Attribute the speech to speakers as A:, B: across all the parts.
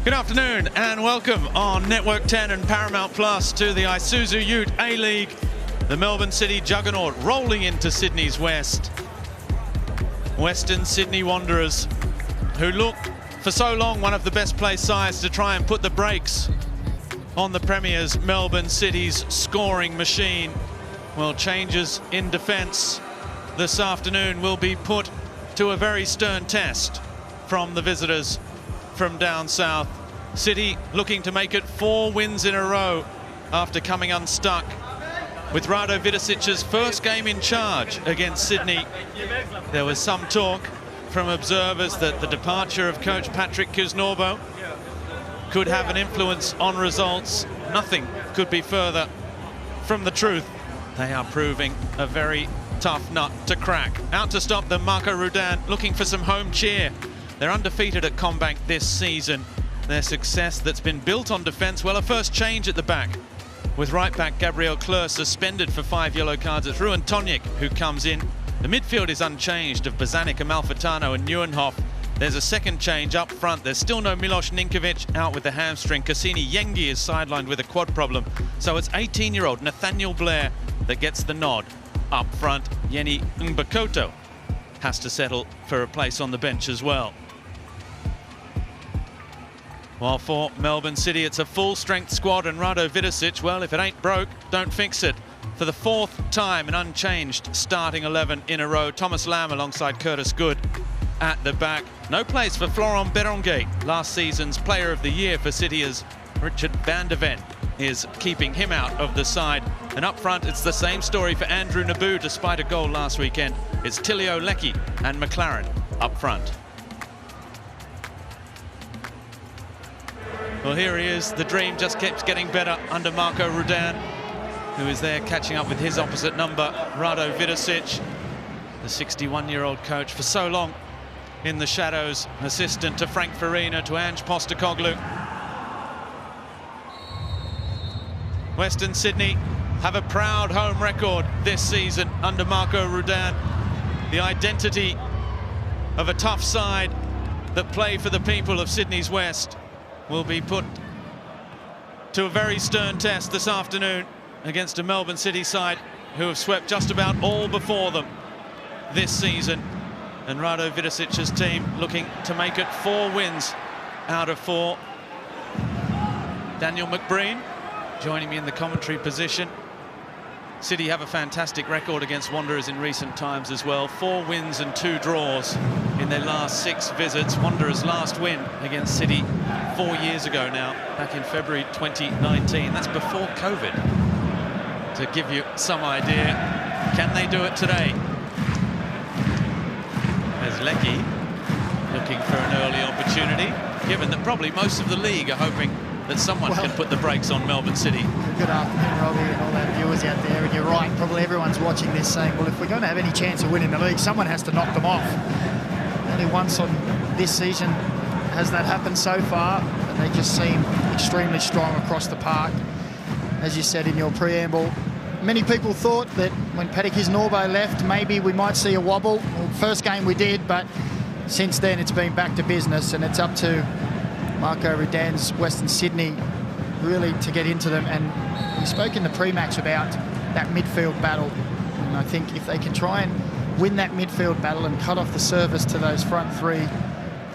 A: Good afternoon and welcome on Network 10 and Paramount Plus to the Isuzu Ute A-League. The Melbourne City juggernaut rolling into Sydney's West. Western Sydney Wanderers, who look for so long one of the best placed sides to try and put the brakes on the Premier's Melbourne City's scoring machine. Well, changes in defence this afternoon will be put to a very stern test from the visitors from down south. City looking to make it 4 wins in a row after coming unstuck with Rado Vidosic's first game in charge against Sydney. There was some talk from observers that the departure of coach Patrick Kisnorbo could have an influence on results. Nothing could be further from the truth. They are proving a very tough nut to crack. Out to stop them, Macca Rudan looking for some home cheer. They're undefeated at Combank this season. Their success that's been built on defence, well, a first change at the back, with right back Gabriel Kleur suspended for 5 yellow cards. It's Ruan Tonjik who comes in. The midfield is unchanged of Bozanic, Amalfitano and Nieuwenhof. There's a second change up front. There's still no Milos Ninkovic, out with the hamstring. Cassini Yengi is sidelined with a quad problem. So it's 18-year-old Nathaniel Blair that gets the nod. Up front, Yeni Mbakoto has to settle for a place on the bench as well. While for Melbourne City, it's a full-strength squad, and Rado Vidosic, well, if it ain't broke, don't fix it. For the 4th time, an unchanged starting 11 in a row. Thomas Lamb alongside Curtis Good at the back. No place for Florent Berenguer, last season's Player of the Year for City, as Richard van der Ven is keeping him out of the side. And up front, it's the same story for Andrew Naboo, despite a goal last weekend. It's Tilio Leckie and McLaren up front. Well, here he is. The dream just keeps getting better under Marco Rudan, who is there catching up with his opposite number, Rado Vidosic, the 61-year-old coach for so long in the shadows, assistant to Frank Farina, to Ange Postecoglou. Western Sydney have a proud home record this season under Marco Rudan. The identity of a tough side that play for the people of Sydney's West will be put to a very stern test this afternoon against a Melbourne City side who have swept just about all before them this season. And Rado Vidosic's team looking to make it 4 wins out of 4. Daniel McBreen joining me in the commentary position. City have a fantastic record against Wanderers in recent times as well. 4 wins and 2 draws in their last 6 visits. Wanderers' last win against City 4 years ago now, back in February 2019. That's before COVID, to give you some idea. Can they do it today? There's Leckie looking for an early opportunity, given that probably most of the league are hoping that someone can put the brakes on Melbourne City.
B: Good afternoon, Robbie, and all our viewers out there. And you're right, probably everyone's watching this saying, well, if we're going to have any chance of winning the league, someone has to knock them off. Only once on this season has that happened so far, and they just seem extremely strong across the park. As you said in your preamble, many people thought that when Patrick Kisnorbo left, maybe we might see a wobble. Well, first game we did, but since then it's been back to business, and it's up to Marco Rudan's Western Sydney really to get into them. And we spoke in the pre-match about that midfield battle, and I think if they can try and win that midfield battle and cut off the service to those front 3,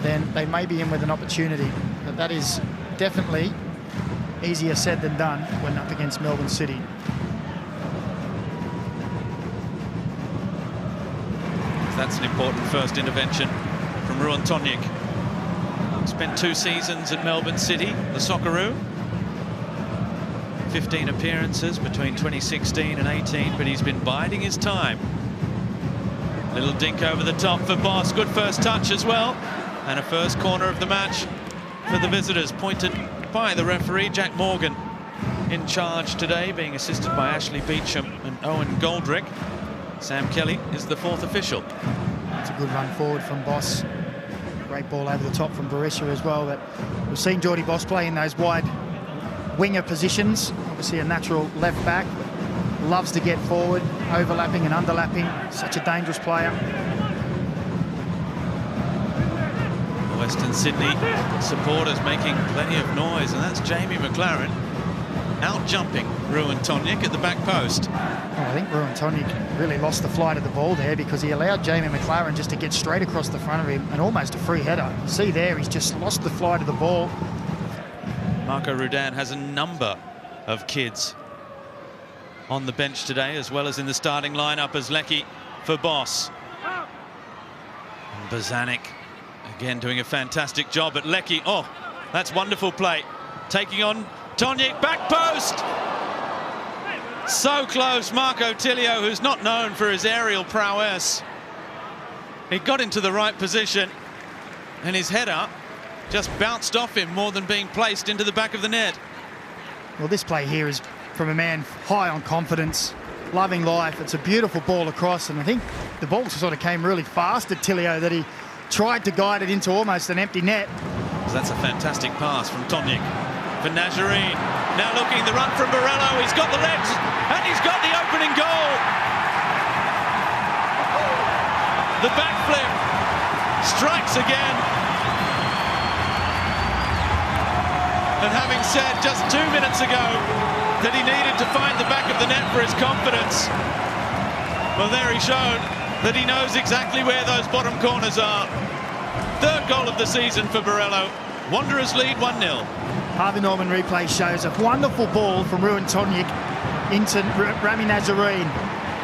B: then they may be in with an opportunity. But that is definitely easier said than done when up against Melbourne City.
A: That's an important first intervention from Ruan Tonjik. Spent 2 seasons at Melbourne City, the Socceroo. 15 appearances between 2016 and 18, but he's been biding his time. Little dink over the top for Boss. Good first touch as well. And a first corner of the match for the visitors, pointed by the referee, Jack Morgan, in charge today, being assisted by Ashley Beecham and Owen Goldrick. Sam Kelly is the 4th official.
B: It's a good run forward from Boss. Great ball over the top from Berisha as well. But we've seen Geordie Boss play in those wide winger positions. Obviously a natural left back. Loves to get forward, overlapping and underlapping. Such a dangerous player.
A: Western Sydney supporters making plenty of noise, and that's Jamie McLaren out-jumping Ruan Tonic at the back post.
B: Well, I think Ruan Tonic really lost the flight of the ball there because he allowed Jamie McLaren just to get straight across the front of him and almost a free header. You see there, he's just lost the flight of the ball.
A: Marco Rudan has a number of kids on the bench today, as well as in the starting lineup as Leckie for Boss. And Bozanic again doing a fantastic job at Leckie. Oh, that's wonderful play. Taking on Tonic, back post. So close, Marco Tilio, who's not known for his aerial prowess. He got into the right position and his header just bounced off him more than being placed into the back of the net.
B: Well, this play here is from a man high on confidence, loving life. It's a beautiful ball across, and I think the ball sort of came really fast at Tilio that he tried to guide it into almost an empty net.
A: So that's a fantastic pass from Tonic for Nazarene. Now looking, the run from Borrello. He's got the legs, and he's got the opening goal. The backflip strikes again. And having said just 2 minutes ago that he needed to find the back of the net for his confidence, well, there he showed that he knows exactly where those bottom corners are. Third goal of the season for Borrello. Wanderers lead 1-0.
B: Harvey Norman replay shows a wonderful ball from Ruan Tonic into Rami Nazarene.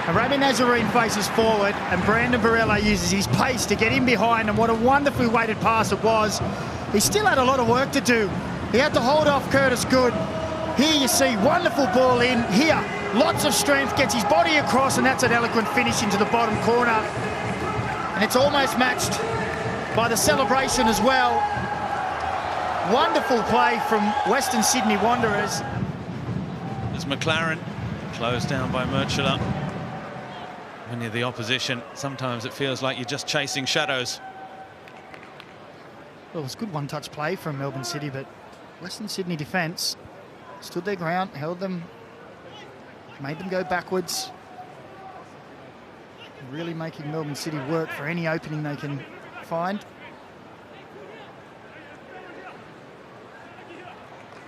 B: And Rami Nazarene faces forward, and Brandon Borrello uses his pace to get in behind, and what a wonderfully weighted pass it was. He still had a lot of work to do. He had to hold off Curtis Good. Here you see, wonderful ball in. Here, lots of strength, gets his body across, and that's an eloquent finish into the bottom corner. And it's almost matched by the celebration as well. Wonderful play from Western Sydney Wanderers.
A: As McLaren closed down by Murchula. When you're the opposition, sometimes it feels like you're just chasing shadows.
B: Well, it was good one-touch play from Melbourne City, but Western Sydney defence stood their ground, held them, made them go backwards, really making Melbourne City work for any opening they can find.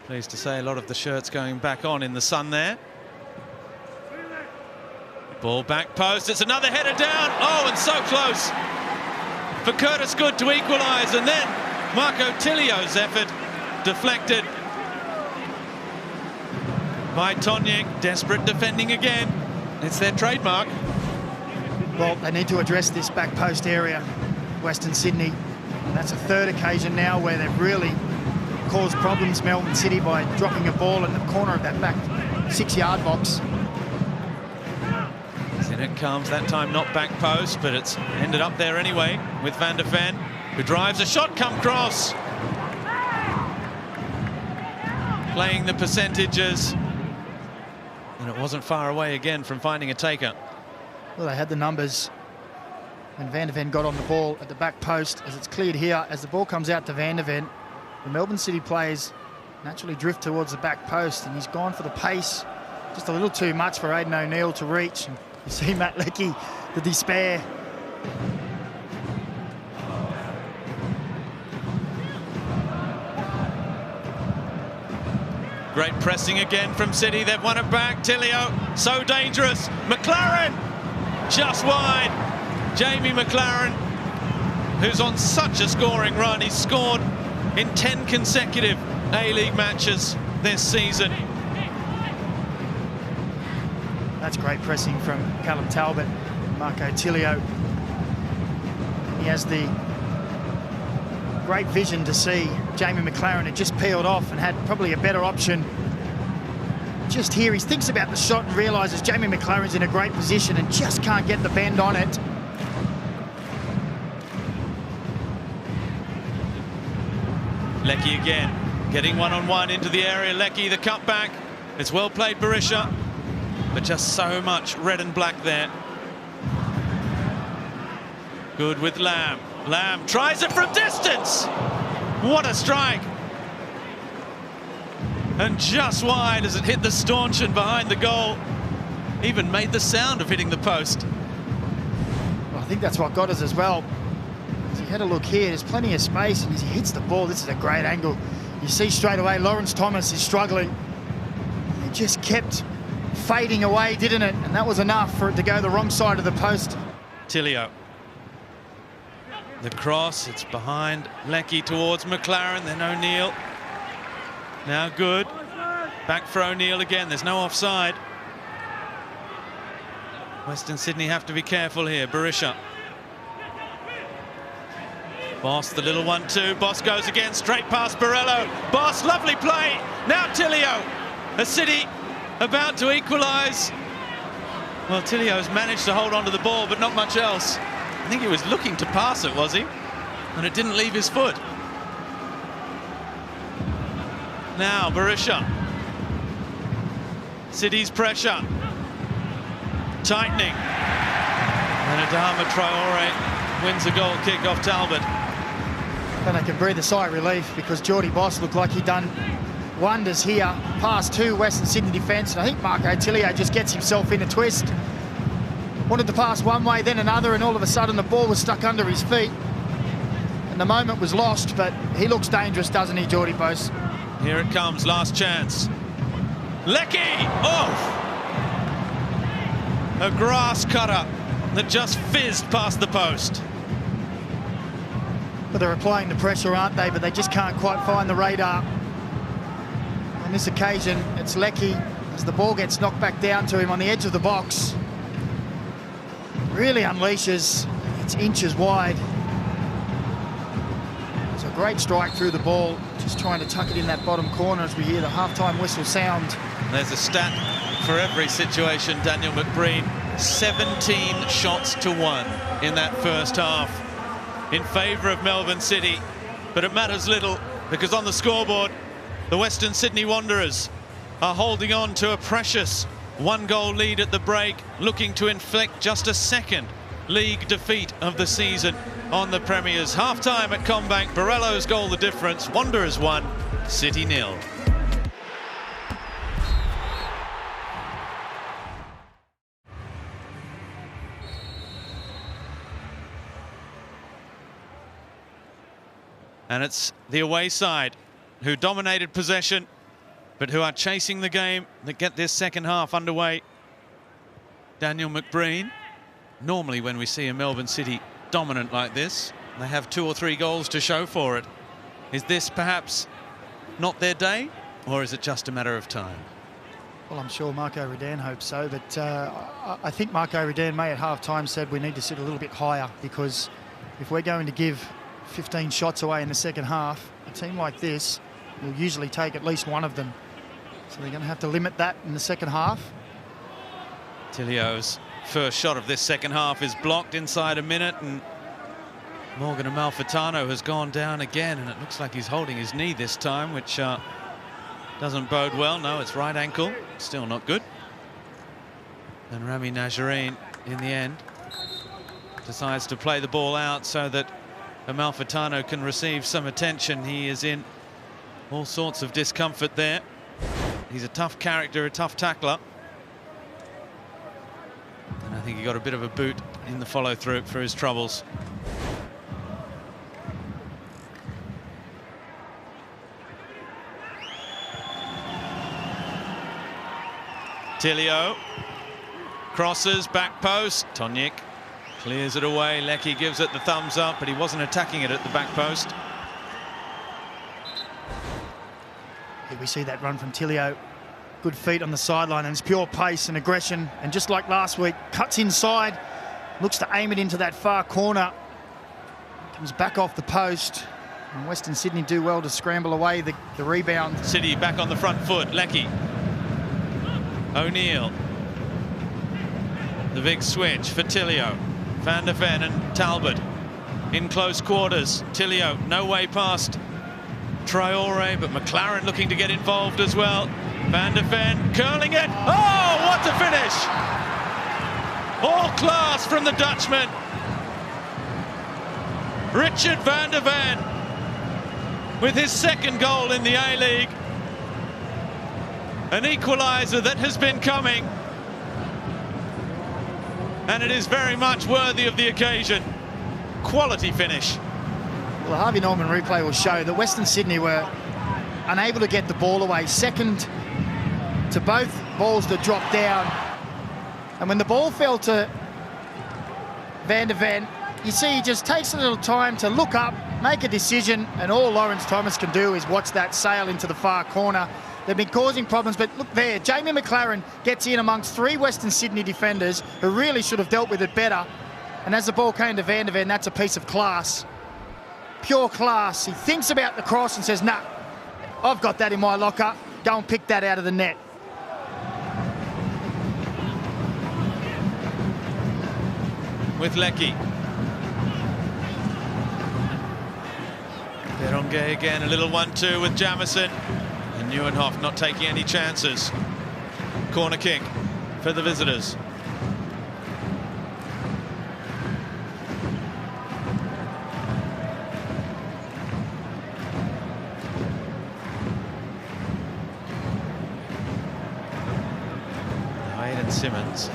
A: Pleased to say a lot of the shirts going back on in the sun there. Ball back post, it's another header down. Oh, and so close for Curtis Good to equalise, and then Marco Tilio's effort deflected by Tonic. Desperate defending again. It's their trademark.
B: Well, they need to address this back post area, Western Sydney. And that's a third occasion now where they've really caused problems, Melbourne City, by dropping a ball in the corner of that back 6-yard box.
A: In it comes, that time not back post, but it's ended up there anyway with Van der Ven, who drives a shot, come cross. Playing the percentages, and it wasn't far away again from finding a taker.
B: Well, they had the numbers when Van der Ven got on the ball at the back post. As it's cleared here, as the ball comes out to Van der Ven, the Melbourne City players naturally drift towards the back post, and he's gone for the pace just a little too much for Aidan O'Neill to reach. And you see Matt Leckie, the despair.
A: Great pressing again from City. They've won it back. Tilio, so dangerous. McLaren, just wide. Jamie McLaren, who's on such a scoring run. He's scored in 10 consecutive A-League matches this season.
B: That's great pressing from Callum Talbot, Marco Tilio. He has the great vision to see Jamie McLaren had just peeled off and had probably a better option. Just here, he thinks about the shot and realises Jamie McLaren's in a great position and just can't get the bend on it.
A: Leckie again, getting one-on-one into the area. Leckie, the cutback. It's well played, Berisha, but just so much red and black there. Good with Lamb. Lamb tries it from distance. What a strike. And just wide as it hit the stanchion behind the goal. Even made the sound of hitting the post.
B: Well, I think that's what got us as well. As he had a look here, there's plenty of space, and as he hits the ball, this is a great angle. You see straight away Lawrence Thomas is struggling. It just kept fading away, didn't it? And that was enough for it to go the wrong side of the post.
A: Tilio. The cross, it's behind Leckie towards McLaren, then O'Neill. Now good. Back for O'Neill again, there's no offside. Western Sydney have to be careful here. Berisha. Boss, the little 1-2. Boss goes again, straight past Borrello. Boss, lovely play. Now Tilio. A City about to equalise. Well, Tilio's managed to hold on to the ball, but not much else. I think he was looking to pass it, was he? And it didn't leave his foot. Now, Berisha. City's pressure. Tightening. And Adama Traore wins a goal kick off Talbot.
B: And they can breathe a sigh of relief because Geordie Boss looked like he'd done wonders here. Past two Western Sydney defence, and I think Marco Tilio just gets himself in a twist. Wanted to pass one way, then another, and all of a sudden the ball was stuck under his feet. And the moment was lost, but he looks dangerous, doesn't he, Geordie Boss?
A: Here it comes, last chance. Leckie! Oh! A grass cutter that just fizzed past the post.
B: But they're applying the pressure, aren't they? But they just can't quite find the radar. On this occasion, it's Leckie as the ball gets knocked back down to him on the edge of the box. Really unleashes. It's inches wide. It's a great strike through the ball. Just trying to tuck it in that bottom corner as we hear the half-time whistle sound.
A: There's a stat for every situation, Daniel McBreen. 17 shots to 1 in that first half in favour of Melbourne City. But it matters little because on the scoreboard, the Western Sydney Wanderers are holding on to a precious one-goal lead at the break, looking to inflict just a second league defeat of the season on the Premiers. Half-time at Combank, Borrello's goal the difference. Wanderers 1, City 0. And it's the away side who dominated possession, but who are chasing the game that get this second half underway. Daniel McBreen. Normally when we see a Melbourne City dominant like this, they have 2 or 3 goals to show for it. Is this perhaps not their day, or is it just a matter of time?
B: Well, I'm sure Marco Redan hopes so, but I think Marco Redan may at half-time said we need to sit a little bit higher, because if we're going to give 15 shots away in the second half, a team like this will usually take at least one of them. So they're going to have to limit that in the second half.
A: Tilio's first shot of this second half is blocked inside a minute, and Morgan Amalfitano has gone down again, and it looks like he's holding his knee this time, which doesn't bode well. No, it's right ankle, still not good. And Rami Najareen, in the end, decides to play the ball out so that Amalfitano can receive some attention. He is in all sorts of discomfort there. He's a tough character, a tough tackler. And I think he got a bit of a boot in the follow-through for his troubles. Tilio crosses, back post. Tonic clears it away. Leckie gives it the thumbs up, but he wasn't attacking it at the back post.
B: Here we see that run from Tilio. Good feet on the sideline, and it's pure pace and aggression. And just like last week, cuts inside, looks to aim it into that far corner. Comes back off the post. And Western Sydney do well to scramble away the rebound.
A: City back on the front foot. Leckie. O'Neill. The big switch for Tilio. Van der Ven and Talbot in close quarters. Tilio, no way past Traore, but McLaren looking to get involved as well. Van der Ven curling it. Oh, what a finish! All class from the Dutchman. Richard Van der Ven with his second goal in the A-League. An equalizer that has been coming. And it is very much worthy of the occasion. Quality finish.
B: Well, the Harvey Norman replay will show that Western Sydney were unable to get the ball away. Second to both balls that dropped down. And when the ball fell to Van der Ven, you see he just takes a little time to look up, make a decision, and all Lawrence Thomas can do is watch that sail into the far corner. They've been causing problems, but look there, Jamie McLaren gets in amongst 3 Western Sydney defenders who really should have dealt with it better. And as the ball came to Van der Ven, that's a piece of class. Pure class. He thinks about the cross and says, nah, I've got that in my locker. Go and pick that out of the net.
A: With Leckie. Berenguer again, a little 1-2 with Jamison. And Nieuwenhof not taking any chances. Corner kick for the visitors. Aidan Simmons,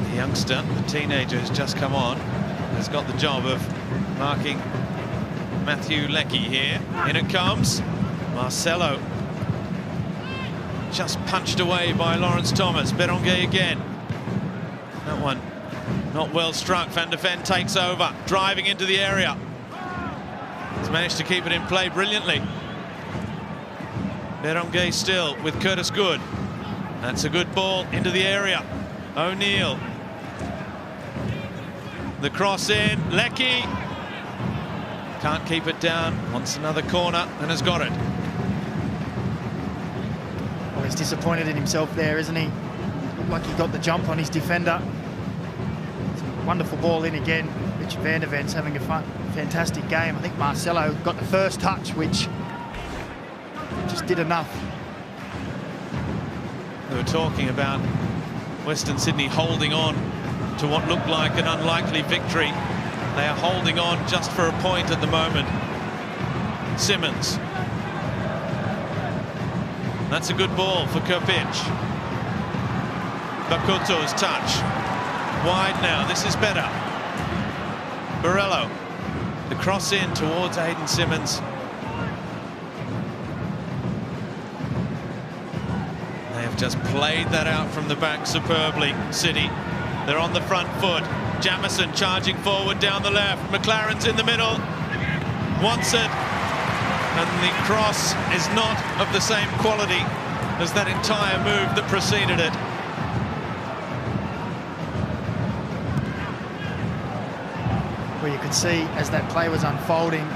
A: the youngster, the teenager who's just come on, has got the job of marking Matthew Leckie here. In it comes. Marcelo just punched away by Lawrence Thomas. Berenguer again. That one not well struck. Van der Ven takes over, driving into the area. He's managed to keep it in play brilliantly. Berenguer still with Curtis Good. That's a good ball into the area. O'Neill. The cross in. Leckie can't keep it down. Wants another corner and has got it.
B: Well, he's disappointed in himself there, isn't he? Looked like he got the jump on his defender. It's a wonderful ball in again. Richard Van der Ven's having a fantastic game. I think Marcelo got the first touch, which just did enough.
A: They were talking about Western Sydney holding on to what looked like an unlikely victory. They are holding on just for a point at the moment. Simmons. That's a good ball for Krpic. Bakuto's touch. Wide now, this is better. Borello. The cross in towards Aidan Simmons. They have just played that out from the back superbly, City. They're on the front foot. Jamison charging forward down the left. McLaren's in the middle. Wants it. And the cross is not of the same quality as that entire move that preceded it.
B: Well, you could see as that play was unfolding,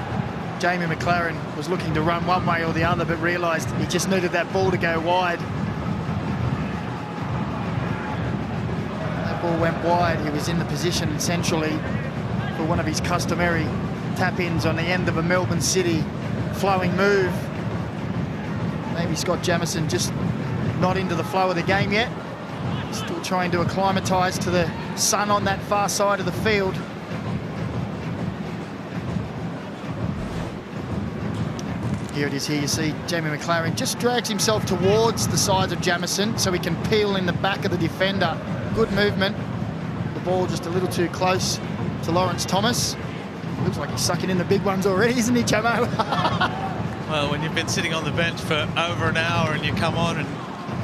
B: Jamie McLaren was looking to run one way or the other, but realised he just needed that ball to go wide. That ball went wide. He was in the position essentially for one of his customary tap-ins on the end of a Melbourne City flowing move. Maybe Scott Jamison just not into the flow of the game yet. Still trying to acclimatise to the sun on that far side of the field. Here it is. Here you see Jamie McLaren just drags himself towards the sides of Jamison so he can peel in the back of the defender. Good movement. The ball just a little too close to Lawrence Thomas. Looks like he's sucking in the big ones already, isn't he, Chamo?
A: Well, when you've been sitting on the bench for over an hour and you come on and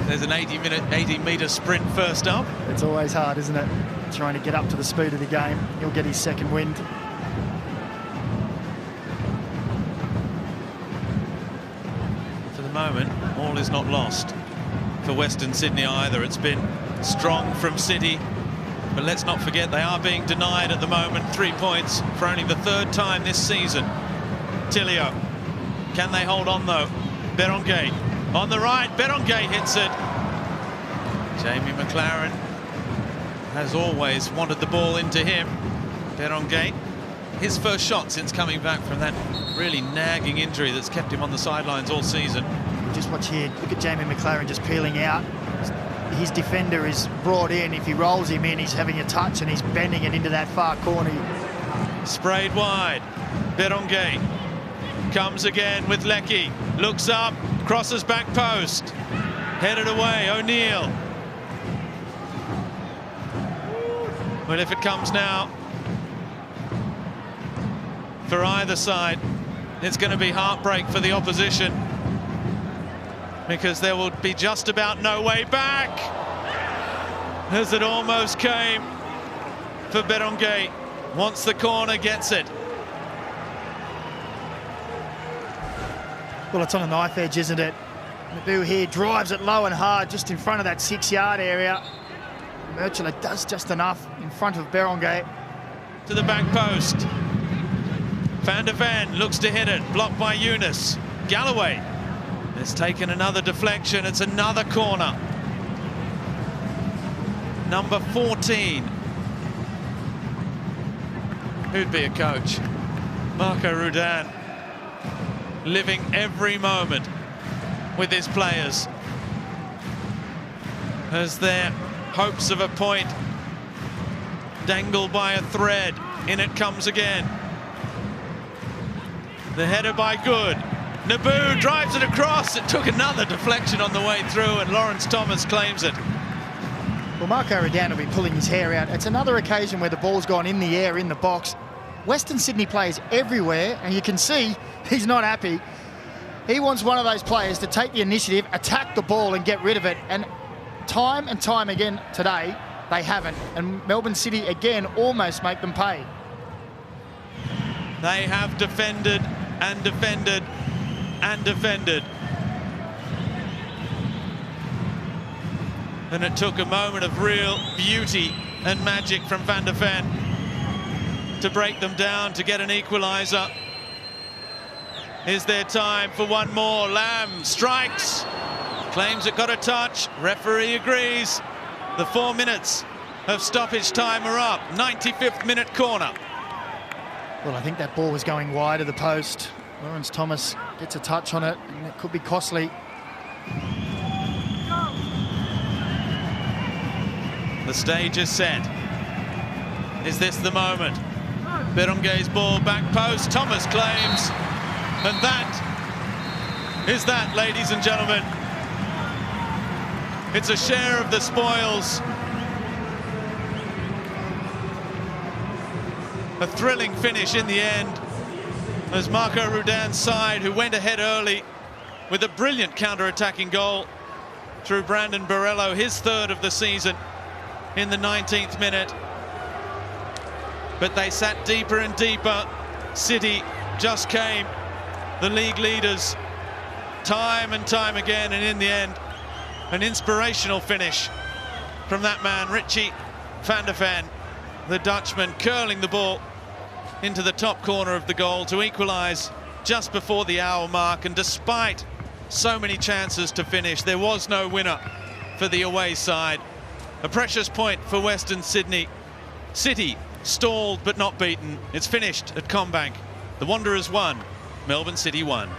A: there's an 80-metre sprint first up.
B: It's always hard, isn't it? Trying to get up to the speed of the game. He'll get his second wind.
A: For the moment, all is not lost for Western Sydney either. It's been strong from City, but let's not forget they are being denied at the moment 3 points for only the third time this season. Tilio. Can they hold on though? Berenguer on the right. Berenguer hits it. Jamie McLaren has always wanted the ball into him. Berenguer, his first shot since coming back from that really nagging injury that's kept him on the sidelines all season.
B: Just watch here. Look at Jamie McLaren just peeling out. His defender is brought in. If he rolls him in, he's having a touch and he's bending it into that far corner.
A: Sprayed wide. Berenguer comes again with Leckie. Looks up, crosses back post. Headed away, O'Neill. Well, if it comes now, for either side. It's going to be heartbreak for the opposition, because there will be just about no way back, as it almost came for Berenguer. Wants the corner, gets it.
B: Well, it's on a knife edge, isn't it? Naboo here drives it low and hard just in front of that 6-yard area. Merchler does just enough in front of Berenguer.
A: To the back post. Van der Ven looks to hit it, blocked by Younes. Galloway has taken another deflection. It's another corner. Number 14. Who'd be a coach? Marco Rudan, living every moment with his players as their hopes of a point dangled by a thread. In it comes again. The header by Good. Naboo drives it across. It took another deflection on the way through, and Lawrence Thomas claims it.
B: Well, Marco Rudan will be pulling his hair out. It's another occasion where the ball's gone in the air, in the box. Western Sydney players everywhere, and you can see he's not happy. He wants one of those players to take the initiative, attack the ball and get rid of it. And time again today, they haven't. And Melbourne City again almost make them pay.
A: They have defended and defended and defended. And it took a moment of real beauty and magic from Van der Ven to break them down, to get an equalizer. Is there time for one more? Lamb strikes, claims it got a touch. Referee agrees. The 4 minutes of stoppage time are up. 95th minute corner.
B: Well, I think that ball was going wide of the post. Lawrence Thomas gets a touch on it, and it could be costly.
A: The stage is set. Is this the moment? Berenguer's ball, back post. Thomas claims. And that is that, ladies and gentlemen. It's a share of the spoils. A thrilling finish in the end, as Marco Rudan's side, who went ahead early with a brilliant counter-attacking goal through Brandon Borrello, his third of the season, in the 19th minute. But they sat deeper and deeper. City just came the league leaders time and time again, and in the end, an inspirational finish from that man, Richie Van der Ven, the Dutchman, curling the ball into the top corner of the goal to equalise just before the hour mark. And despite so many chances to finish, there was no winner for the away side. A precious point for Western Sydney. City stalled but not beaten. It's finished at CommBank. The Wanderers won, Melbourne City won.